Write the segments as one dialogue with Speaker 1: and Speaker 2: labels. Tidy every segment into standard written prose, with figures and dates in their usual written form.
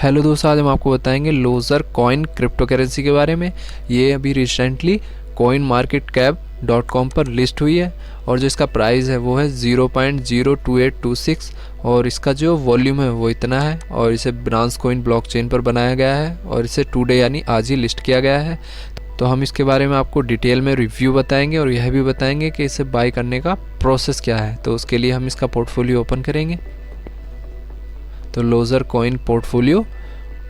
Speaker 1: Hello दोस्तों, आज हम आपको बताएंगे लोजर कॉइन क्रिप्टो करेंसी के बारे में। ये अभी रिसेंटली coinmarketcap.com पर लिस्ट हुई है और जो इसका प्राइस है वो है 0.02826 और इसका जो वॉल्यूम है वो इतना है और इसे ब्रांस कॉइन ब्लॉकचेन पर बनाया गया है और इसे टुडे यानी आज ही लिस्ट किया गया है। तो हम इसके बारे में आपको डिटेल में रिव्यू बताएंगे और यह भी बताएंगे कि इसे बाय करने का प्रोसेस क्या है। तो उसके लिए हम इसका पोर्टफोलियो ओपन करेंगे। तो लोजर कॉइन पोर्टफोलियो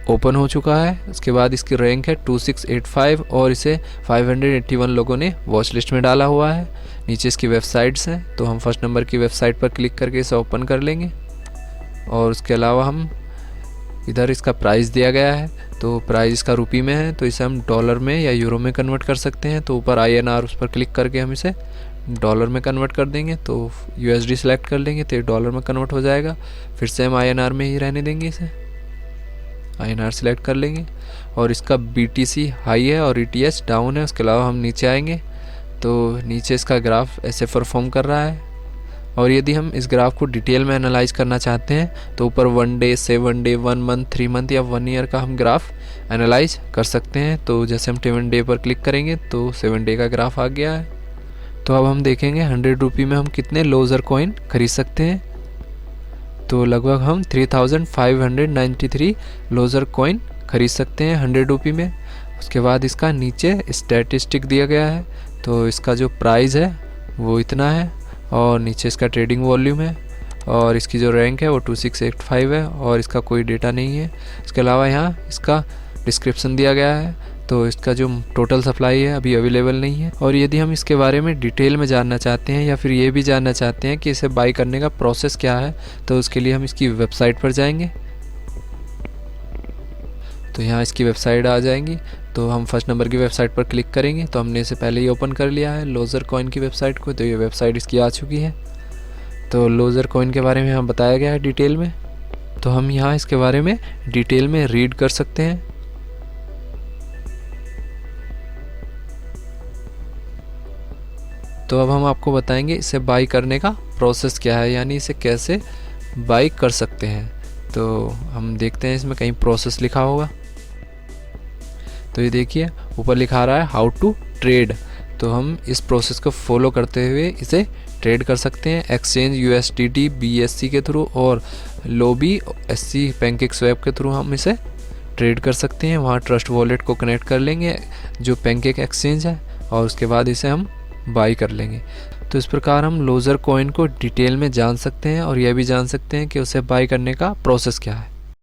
Speaker 1: ओपन हो चुका है। उसके बाद इसकी रैंक है 2685 और इसे 581 लोगों ने वॉच लिस्ट में डाला हुआ है। नीचे इसकी वेबसाइट्स हैं, तो हम फर्स्ट नंबर की वेबसाइट पर क्लिक करके इसे ओपन कर लेंगे। और उसके अलावा हम इधर इसका प्राइस दिया गया है, तो प्राइस इसका रुपये में है, तो इसे हम डॉलर में या यूरो में कन्वर्ट कर सकते हैं। तो ऊपर INR उस पर क्लिक करके हम इसे डॉलर में कन्वर्ट कर देंगे। तो USD सेलेक्ट कर लेंगे तो ये डॉलर में कन्वर्ट हो जाएगा। फिर से हम INR में ही रहने देंगे, इसे INR सेलेक्ट कर लेंगे। और इसका BTC हाई है और ETH डाउन है। उसके अलावा हम नीचे आएंगे तो नीचे इसका ग्राफ ऐसे परफॉर्म कर रहा है। और यदि हम इस ग्राफ को डिटेल में एनालाइज करना चाहते हैं तो ऊपर 1 डे, 7 डे, 1 मंथ, 3 मंथ या 1 ईयर का हम ग्राफ एनालाइज कर सकते हैं। तो जैसे हम 7 डे पर क्लिक करेंगे तो 7 डे का ग्राफ आ गया है। तो अब हम देखेंगे 100 रुपये में हम कितने लोजर कॉइन खरीद सकते हैं। तो लगभग हम 3593 लोजर कॉइन खरीद सकते हैं 100 रुपये में। उसके बाद इसका नीचे स्टैटिस्टिक दिया गया है, तो इसका जो प्राइस है वो इतना है और नीचे इसका ट्रेडिंग वॉल्यूम है और इसकी जो रैंक है वो 2685 है और इसका कोई डेटा नहीं है। इसके अलावा यहाँ इसका डिस्क्रिप्शन दिया गया है, तो इसका जो टोटल सप्लाई है अभी अवेलेबल नहीं है। और यदि हम इसके बारे में डिटेल में जानना चाहते हैं या फिर ये भी जानना चाहते हैं कि इसे बाई करने का प्रोसेस क्या है, तो उसके लिए हम इसकी वेबसाइट पर जाएंगे। तो यहाँ इसकी वेबसाइट आ जाएंगी, तो हम फर्स्ट नंबर की वेबसाइट पर क्लिक करेंगे। तो हमने इसे पहले ही ओपन कर लिया है लोजर कॉइन की वेबसाइट को, तो ये वेबसाइट इसकी आ चुकी है। तो लोजर कॉइन के बारे में हमें बताया गया है डिटेल में, तो हम यहाँ इसके बारे में डिटेल में रीड कर सकते हैं। तो अब हम आपको बताएंगे इसे बाई करने का प्रोसेस क्या है, यानी इसे कैसे बाई कर सकते हैं। तो हम देखते हैं इसमें कहीं प्रोसेस लिखा होगा। तो ये देखिए ऊपर लिखा रहा है हाउ टू ट्रेड। तो हम इस प्रोसेस को फॉलो करते हुए इसे ट्रेड कर सकते हैं एक्सचेंज USDT BSC के थ्रू और लोबी SC पैनकेकस्वैप के थ्रू हम इसे ट्रेड कर सकते हैं। वहाँ ट्रस्ट वॉलेट को कनेक्ट कर लेंगे जो पैनकेक एक्सचेंज है और उसके बाद इसे हम बाई कर लेंगे। तो इस प्रकार हम लोजर कॉइन को डिटेल में जान सकते हैं और यह भी जान सकते हैं कि उसे बाई करने का प्रोसेस क्या है।